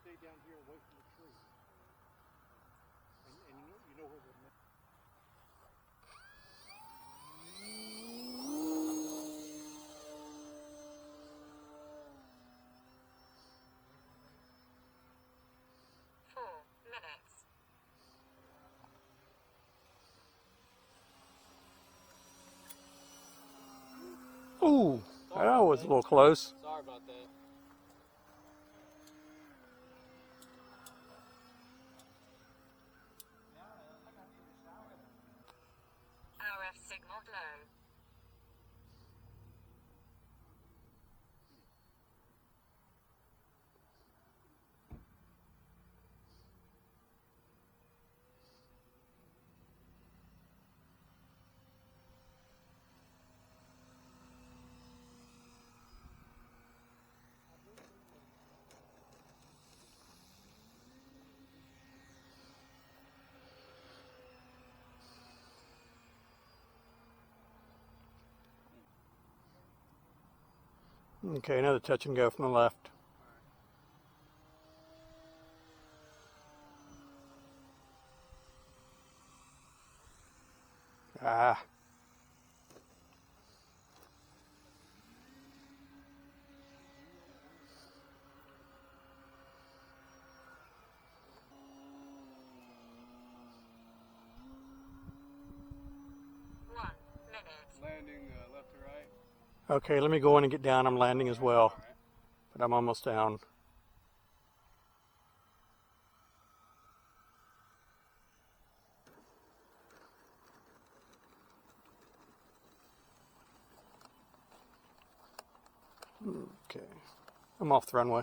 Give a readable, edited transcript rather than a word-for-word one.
stay down here away from the tree. And you know where the Ooh, that was a little close. Sorry about that. RF signal low. Okay, another touch and go from the left. Ah. Landing left to right. Okay, let me go in and get down. I'm landing as well, All right. but I'm almost down. Okay, I'm off the runway.